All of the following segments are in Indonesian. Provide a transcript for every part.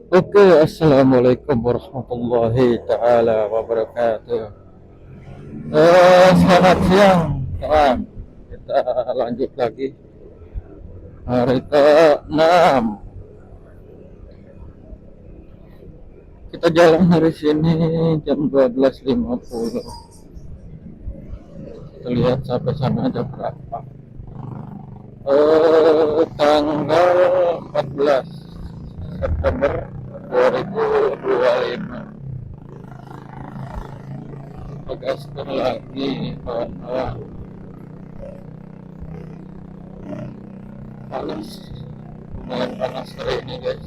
Oke, assalamualaikum warahmatullahi taala wabarakatuh. Selamat siang, kawan. Kita lanjut lagi hari ke-6. Kita jalan hari sini jam 12.50. Kita lihat sampai sana jam berapa. Tanggal 14 September 2025. Gaskan lagi kawan-kawan. Panas, lumayan panas hari ini guys.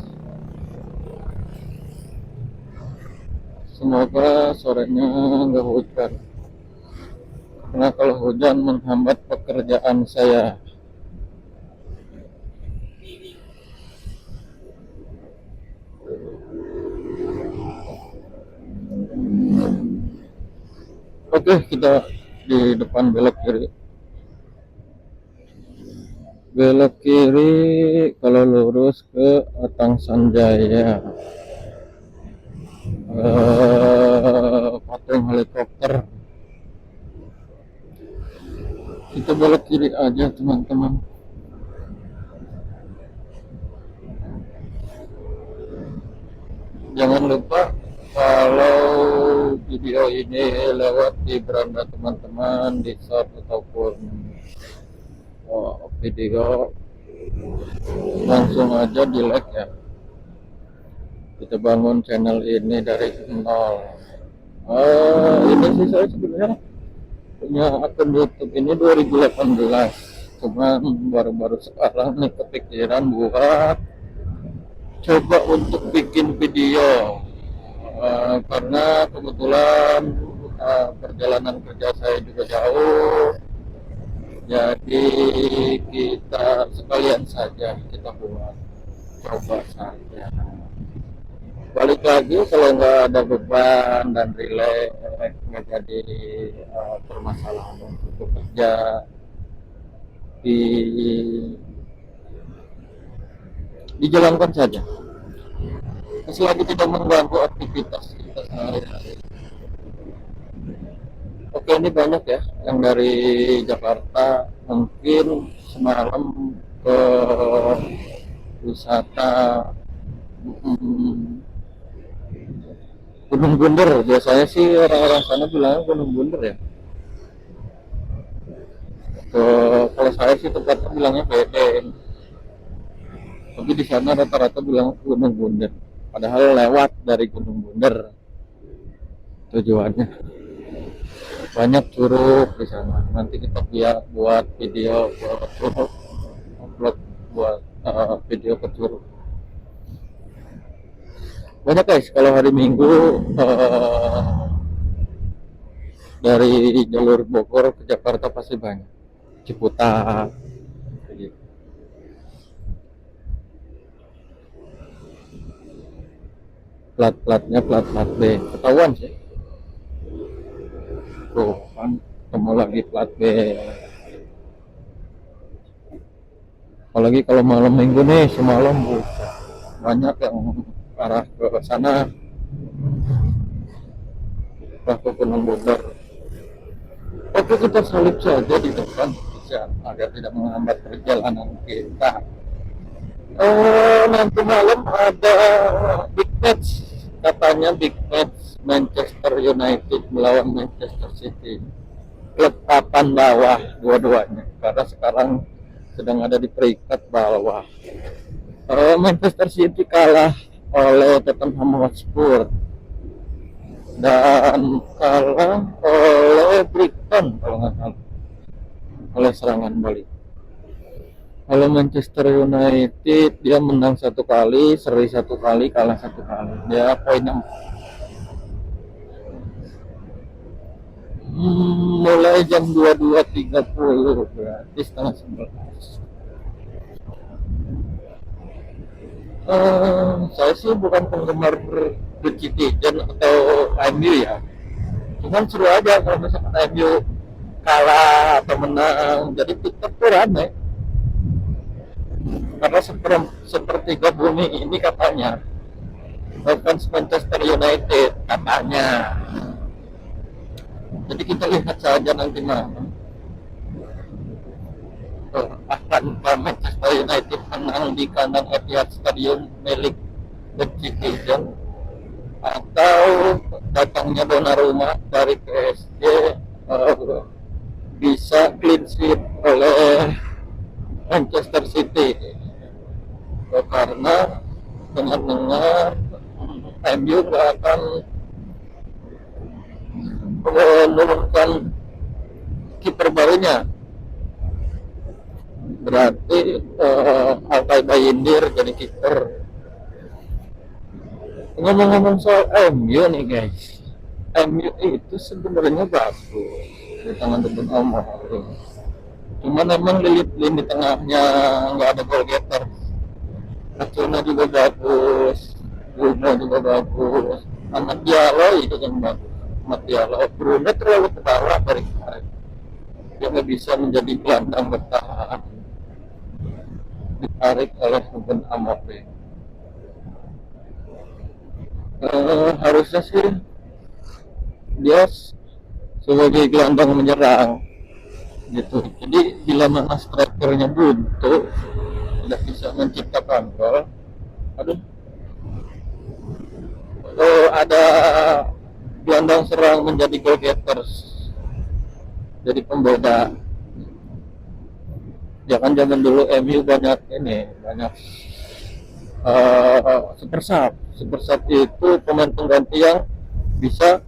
Semoga sorenya nggak hujan, karena kalau hujan menghambat pekerjaan saya. Oke, kita di depan belok kiri. Belok kiri kalau lurus ke Atang Sanjaya. Patung helikopter. Kita belok kiri aja teman-teman. Jangan lupa kalau video ini lewat di beranda teman-teman di short ataupun video, langsung aja di like ya. Kita bangun channel ini dari nol. Ini sih saya sebenarnya punya akun YouTube ini 2018, cuman baru-baru sekarang nih kepikiran buat coba untuk bikin video. Karena kebetulan perjalanan kerja saya juga jauh, jadi kita sekalian saja kita buat coba saja. Balik lagi kalau nggak ada beban dan relax, nggak jadi permasalahan untuk bekerja di dijalankan saja selagi tidak mengganggu aktivitas kita sehari-hari. Oke, ini banyak ya yang dari Jakarta, mungkin semalam ke wisata Gunung Bunder. Biasanya sih orang-orang sana bilangnya Gunung Bunder ya. Kalau saya sih tempatnya bilangnya Bedeng, tapi di sana rata-rata bilang Gunung Bunder. Padahal lewat dari Gunung Bunder tujuannya. Banyak curug di sana. Nanti kita buat video buat curug, upload buat video ke curug. Banyak guys, kalau hari Minggu dari jalur Bogor ke Jakarta pasti banyak. Ciputat, gitu. Plat-platnya plat-plat B, ketahuan sih. Tuh kan, ketemu lagi plat B. Apalagi kalau malam minggu nih, semalam banyak yang arah ke sana, arah ke Gunung Bogor. Oke, kita salib saja di depan agar tidak menghambat perjalanan kita. Nanti malam ada big match, katanya big match Manchester United melawan Manchester City. Klub papan bawah dua-duanya, karena sekarang sedang ada di peringkat bawah. Manchester City kalah oleh Tottenham Hotspur dan kalah oleh Brighton kalau nggak salah, oleh serangan balik. Kalau Manchester United dia menang satu kali, seri satu kali, kalah satu kali. Dia poinnya mulai jam 22.30, berarti setengah 11. Saya sih bukan penggemar Citizen atau MU ya. Cuman seru aja kalau misalkan MU kalah atau menang. Jadi TikTok tuh rame. Karena sepertiga bumi ini katanya fans Manchester United katanya. Jadi kita lihat saja nanti malam akan Manchester United menang di kandang Etihad Stadium milik The Citizen, atau datangnya Donnarumma dari PSG bisa clean sheet oleh Manchester City. Karena dengar-dengar MU nggak akan menurunkan kiper barunya, berarti Altay Bayindir jadi kiper. Ngomong-ngomong soal MU nih guys, MU itu sebenarnya bagus di tangan Ruben Amorim, cuman memang lini tengahnya nggak ada goal getter. Acuna juga bagus, Bruno juga bagus, anak Diallo itu yang bagus. Anak Diallo, Bruno terlalu ke bawah dari kemarin, dia nggak bisa menjadi gelandang bertahan, ditarik oleh Ruben Amorim. Harusnya sih dia sebagai gelandang menyerang gitu. Jadi bila mana strikernya buntu, tidak bisa menciptakan gol, ada gelandang serang menjadi goal getters, jadi pembeda. Jangan zaman dulu MU banyak super sub itu pemain pengganti yang bisa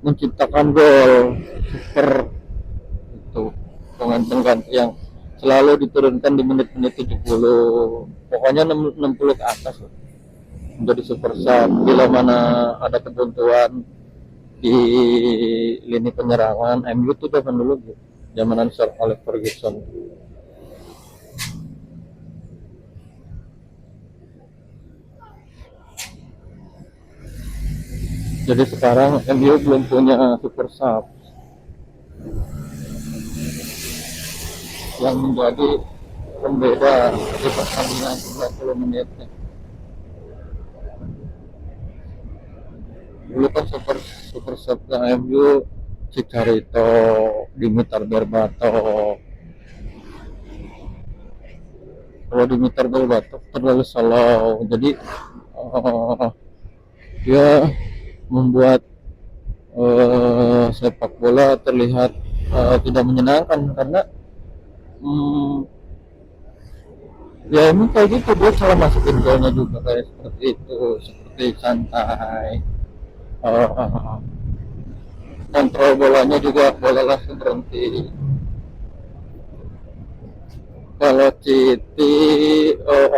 menciptakan gol. Super itu pemain pengganti yang selalu diturunkan di menit-menit 70, pokoknya 60 ke atas menjadi super sub bila mana ada kebuntuan di lini penyerangan. MU itu zaman dulu zamanan Sir Alex Ferguson. Jadi sekarang MU belum punya super sub yang menjadi pembeda di pertandingan 90 menit. Dulu kan super sub MU Cicarito, Dimitar Berbatov. Kalau Dimitar Berbatov terlalu slow, jadi dia membuat sepak bola terlihat tidak menyenangkan, karena ya emang kayak gitu, dia cara masukin golnya juga kayak seperti itu, seperti santai, kontrol bolanya juga bola langsung berhenti. Kalau Citi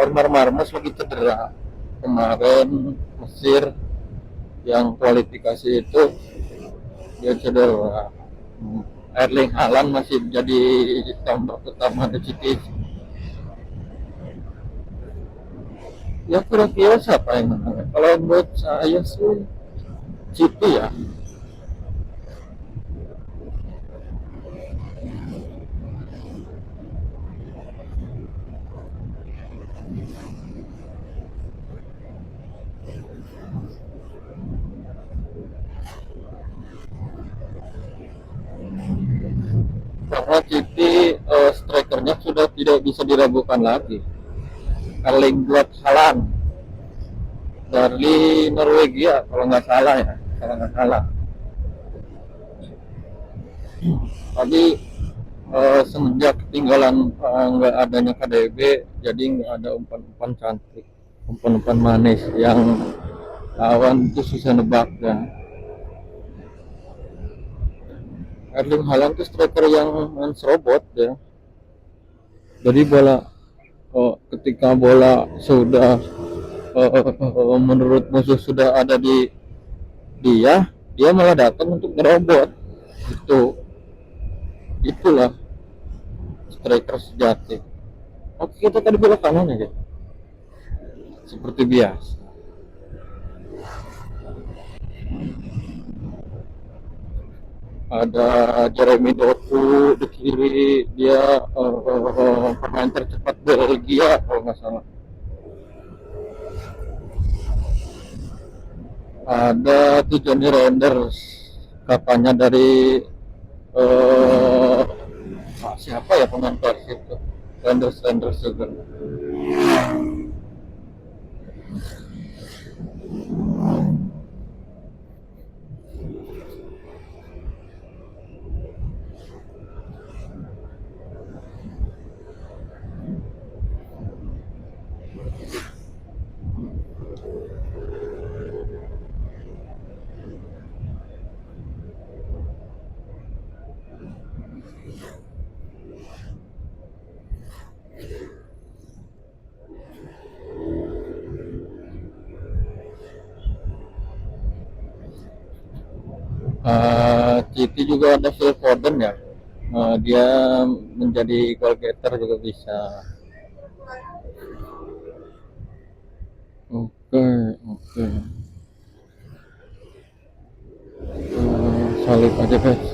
Omar Marmos lagi cedera kemarin Mesir yang kualifikasi itu, dia cedera. Erling Haaland masih jadi tambah utama di Citi. Ya kira-kira siapa yang menang? Kalau buat saya sih Citi ya. Karena Citi strikernya sudah tidak bisa diragukan lagi. Erling Braut Haaland dari Norwegia kalau nggak salah. Tapi semenjak ketinggalan nggak adanya KDB, jadi nggak ada umpan-umpan cantik, umpan-umpan manis yang lawan itu susah nebaknya. Erling Haaland itu striker yang serobot ya. Jadi ketika bola sudah menurut musuh sudah ada di dia malah datang untuk ngerobot. Itulah striker sejati. Oke, kita tadi belok kanan aja seperti biasa. Ada Jeremy Doku di kiri, dia pemain tercepat Belgia kalau nggak salah. Ada tuh Johnny Renders, katanya dari eh, siapa ya pemain Persib tuh, Renders Renders juga. City juga ada Phil Foden ya. Dia menjadi goal getter juga bisa. Oke, oke. Salib aja guys.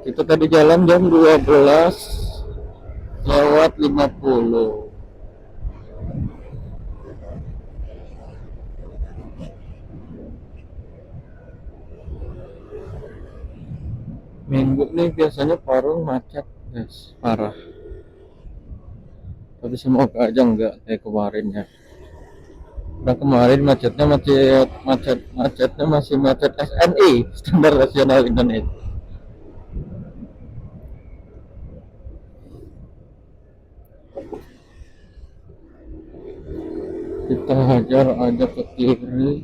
Kita tadi jalan jam 12:50. Minggu nih biasanya Parung macet guys, parah. Tapi semoga aja enggak kayak kemarin ya. Nah kemarin macetnya masih macet SNI, Standar Nasional Indonesia. Kita hajar aja ke kiri.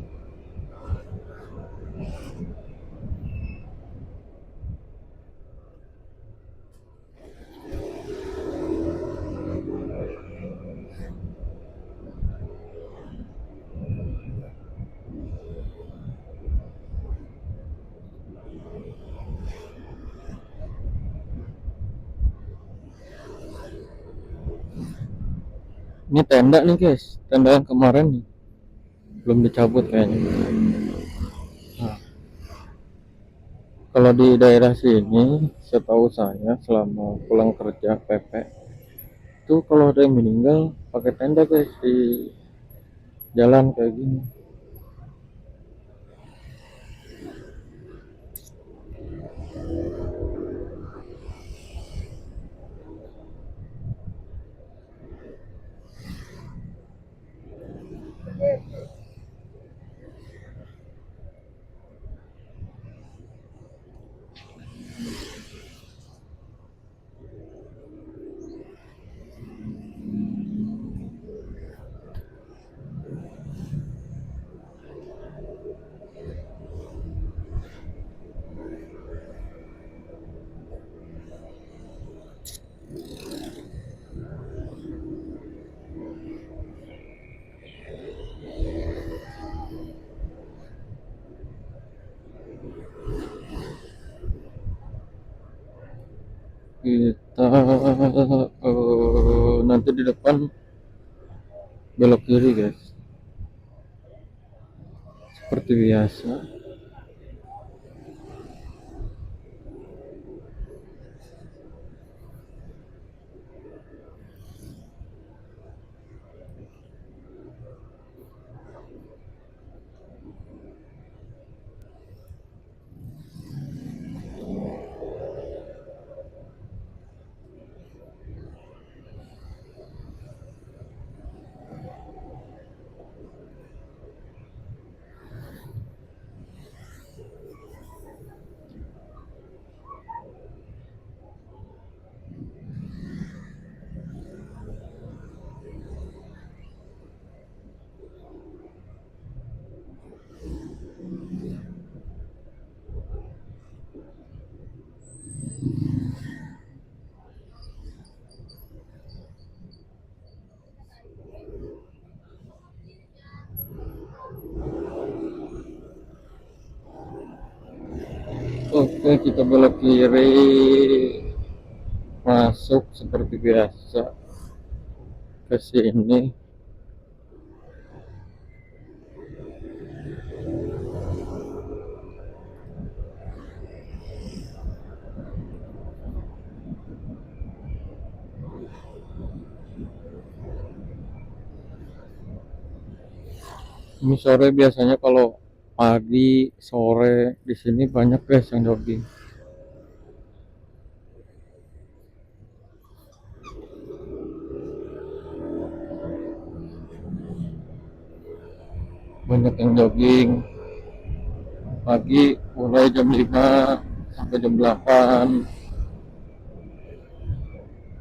Ini tenda nih guys, tenda yang kemarin nih, belum dicabut kayaknya. Nah, kalau di daerah sini, setahu saya selama pulang kerja PP, itu kalau ada yang meninggal pakai tenda guys di jalan kayak gini. Kita nanti di depan belok kiri guys, seperti biasa. Oke, kita belok kiri, masuk seperti biasa ke sini. Ini sore biasanya kalau pagi, sore di sini banyak guys yang jogging. Banyak yang jogging pagi mulai jam 5 sampai jam 8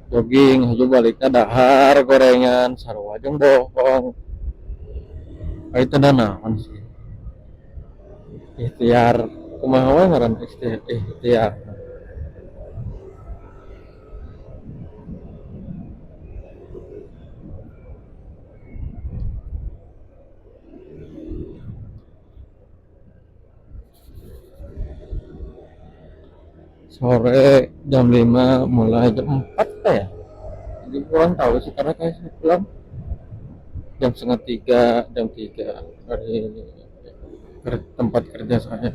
jogging haju baliknya dahar gorengan sarua jeung bohong. Itu naon sih ikhtiar kumaha we ngaran ikhtiar. Sore jam 5 mulai jam 4 ya, jadi pulang tahu sih karena kayak saya pulang jam setengah 3 jam 3 dari tempat kerja saya.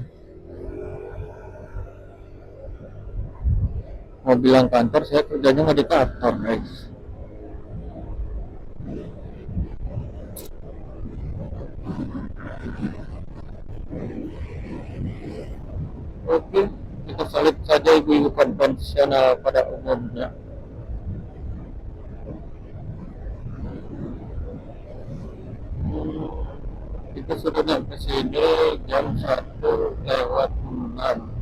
Mau bilang kantor, saya kerjanya nggak di kantor guys. Oke, kita salib saja ibu-ibu konvensional pada umumnya. Kita sudah sampai sini jam 1 lewat 6.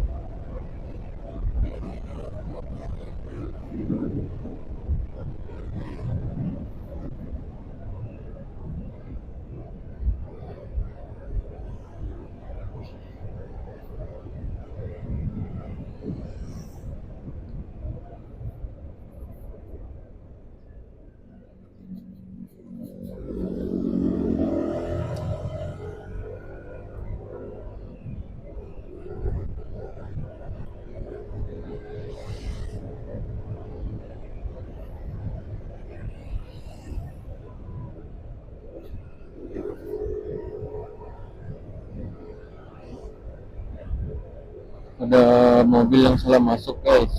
Ada mobil yang salah masuk guys.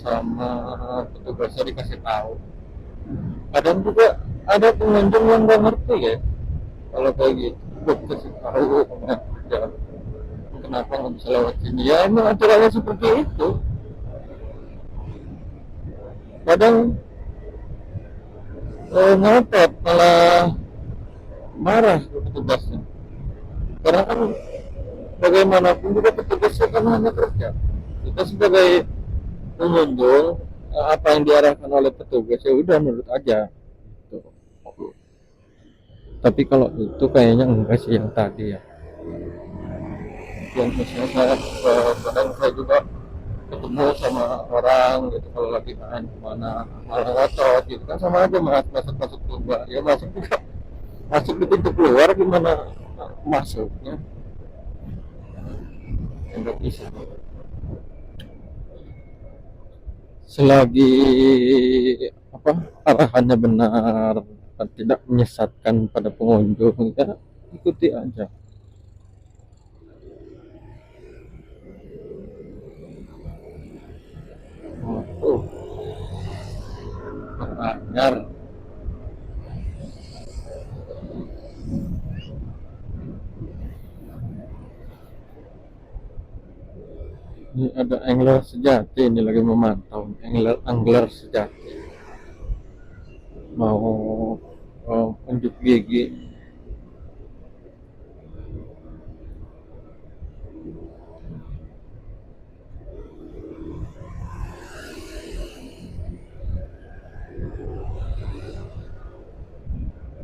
Sama petugasnya dikasih tahu. Kadang juga ada pengunjung yang nggak ngerti ya kalau kayak gitu. Gue kasih tahu kenapa nggak bisa lewat sini. Ya emang aturannya seperti itu. Kadang ngotot malah marah ke petugasnya. Karena kan bagaimanapun juga petugasnya kan hanya kerja. Kita sebagai pengunjung, apa yang diarahkan oleh petugas ya udah nurut aja. Gitu. Tapi kalau itu kayaknya enggak sih yang tadi ya. Yang misalnya kadang saya juga ketemu sama orang gitu kalau lagi main kemana malah ngotot gitu kan sama aja masuk juga ya masuk juga masuk di pintu keluar gimana masuknya enggak bisa selagi apa arahannya benar dan tidak menyesatkan pada pengunjung ya ikuti aja. Oh, Anyar. Ini ada angler sejati ini lagi memantau angler sejati mau unjuk gigi.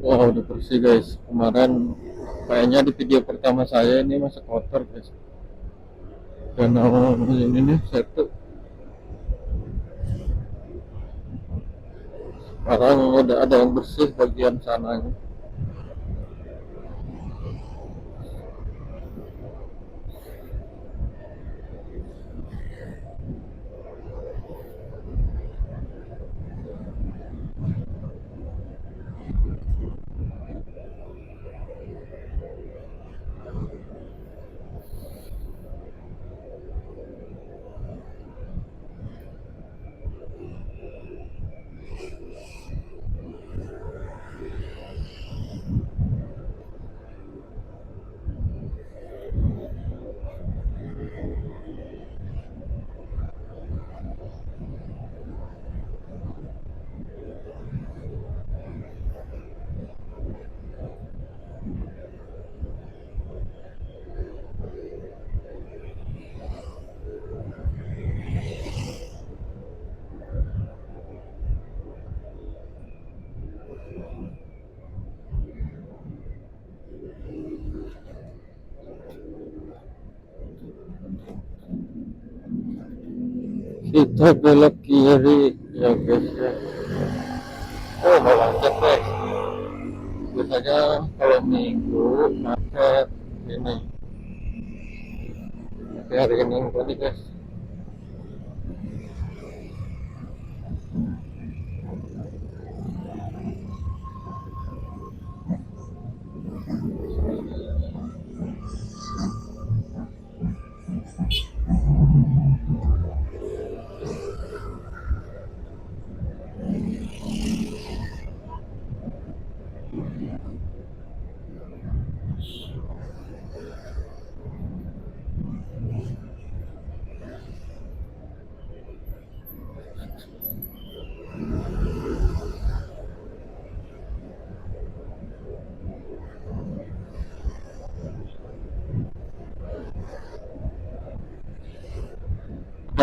Wah udah bersih guys. Kemarin kayaknya di video pertama saya ini masih kotor guys. Dan ini nih satu. Sekarang udah ada yang bersih bagian sananya. kita belok kiri ya guys ya. Oh mau lanjut guys, biasanya kalau minggu macet ini, tapi hari ini tadi guys.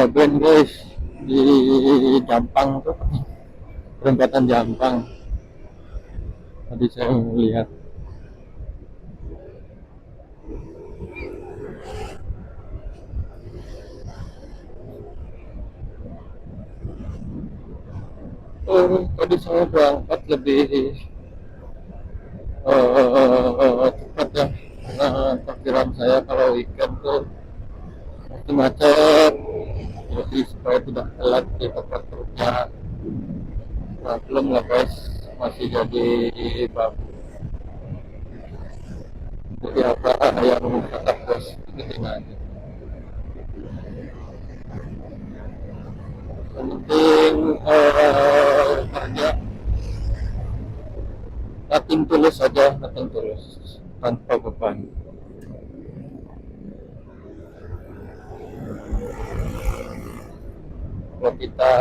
Band guys di Jampang tuh, perempatan Jampang tadi saya melihat. Oh tadi saya berangkat lebih cepat ya, karena takdiran saya kalau weekend tuh pasti macet, jadi supaya tidak telat di tempat kerja. Nah, belum lah guys, masih jadi babu. Jadi apa yang kata bos ikutin aja. Yang penting kerja nothing tulus saja, nothing tulus tanpa beban. Kalau kita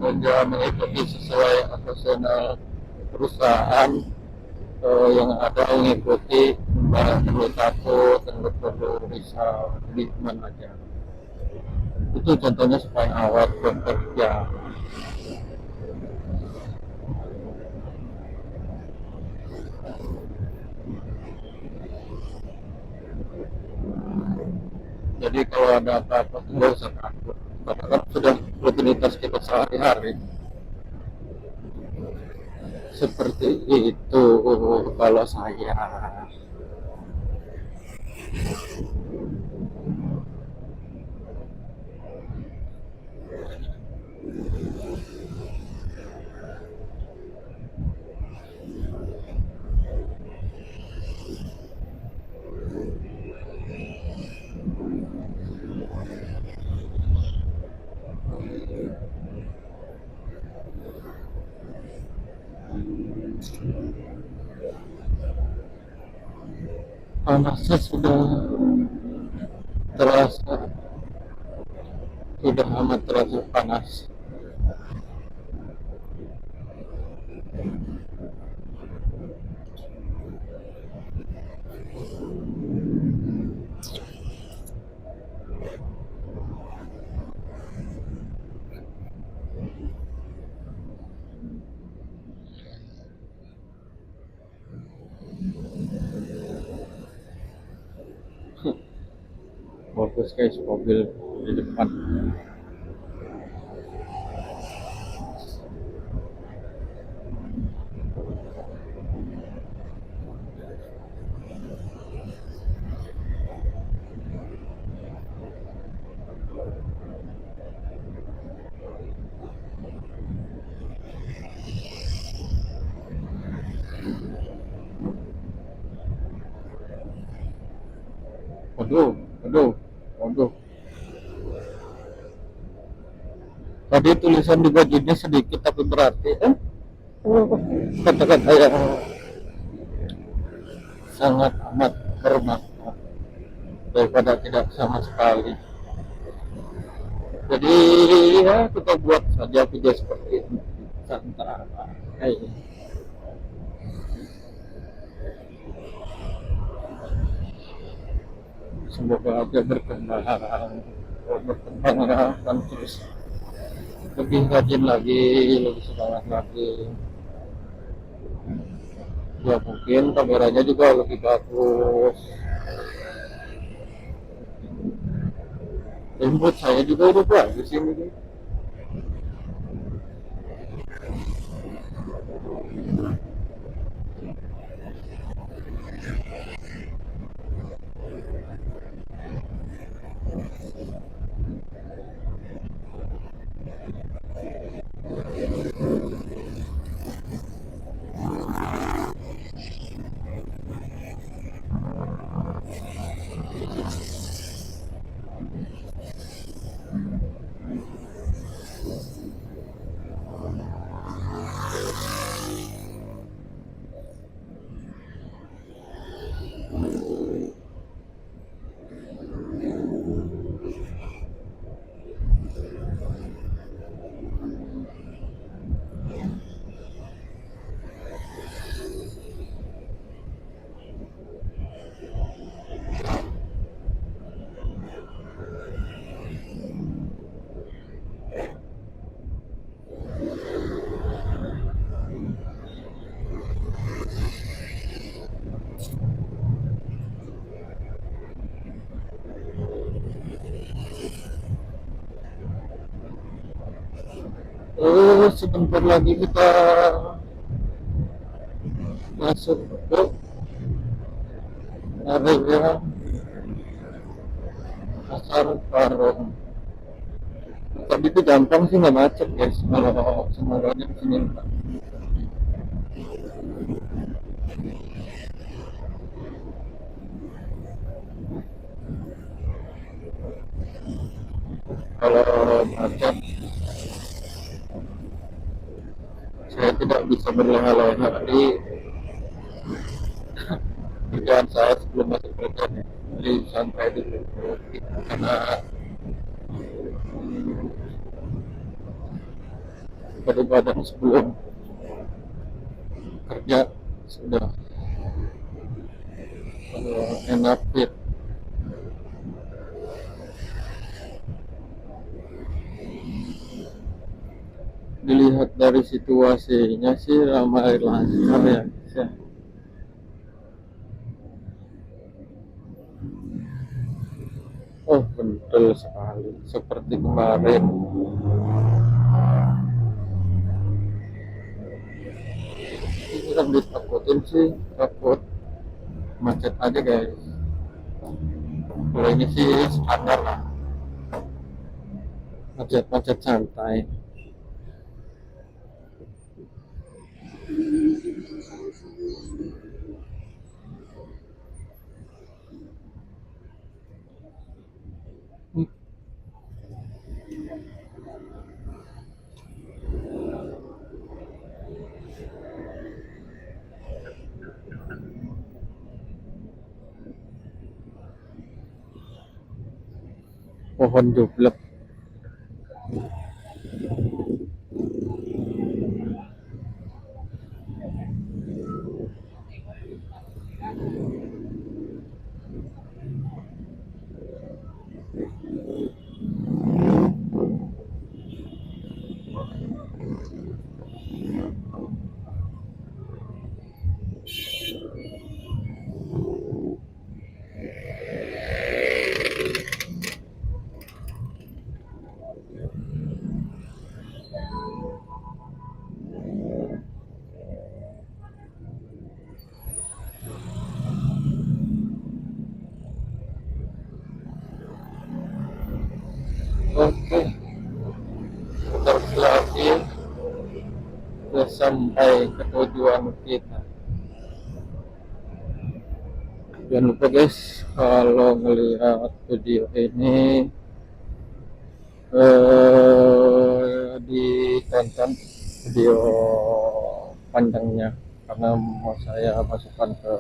kerja mengikuti sesuai operasional perusahaan, yang ada mengikuti, nggak perlu takut dan nggak perlu risau, jadi aman aja. Itu contohnya supaya awal bekerja. Jadi kalau ada apa-apa nggak usah takut, karena kan sudah rutinitas kita sehari-hari. Seperti itu kalau saya. Panasnya sudah terasa, sudah amat terasa panas. Bagus guys, mobil di depan. Waduh, waduh, waduh. Tadi tulisan di bajunya sedikit tapi berarti kata-kata yang sangat amat bermakna daripada tidak sama sekali. Jadi ya kita buat saja video seperti ini antara kayak semoga aja berkembang akan terus lebih rajin lagi, lebih semangat lagi. Ya mungkin kameranya juga lebih bagus. Menurut saya juga udah bagus ini. Sebentar lagi kita masuk ke area pasar Barong. Tadi itu gampang sih, nggak macet guys kalau semuanya di sini. Kalau macet saya tidak bisa berleha-leha di kerjaan saya sebelum masuk kerja, jadi santai dulu karena beribadah sebelum kerja sudah enak fit. Dilihat dari situasinya sih ramai lancar ya. Oh betul sekali seperti kemarin. Ini yang ditakutin sih takut macet aja guys. Kalau ini sih standar lah, macet-macet santai. Pohon jublek. Oke, terlagi sudah sampai ke tujuan kita. Jangan lupa guys, kalau ngelihat video ini ditonton video panjangnya karena mau saya masukkan ke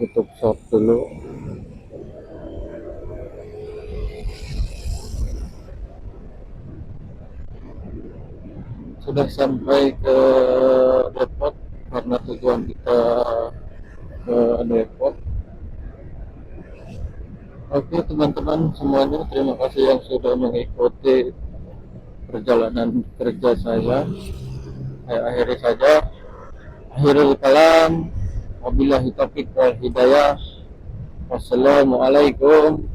YouTube Short dulu. Sudah sampai ke Depok karena tujuan kita ke Depok. Oke teman-teman semuanya, terima kasih yang sudah mengikuti perjalanan kerja saya. Saya akhiri saja. Akhirul kalam. Wabillahi taufiq wal hidayah. Wassalamualaikum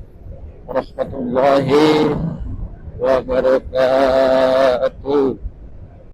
warahmatullahi wabarakatuh.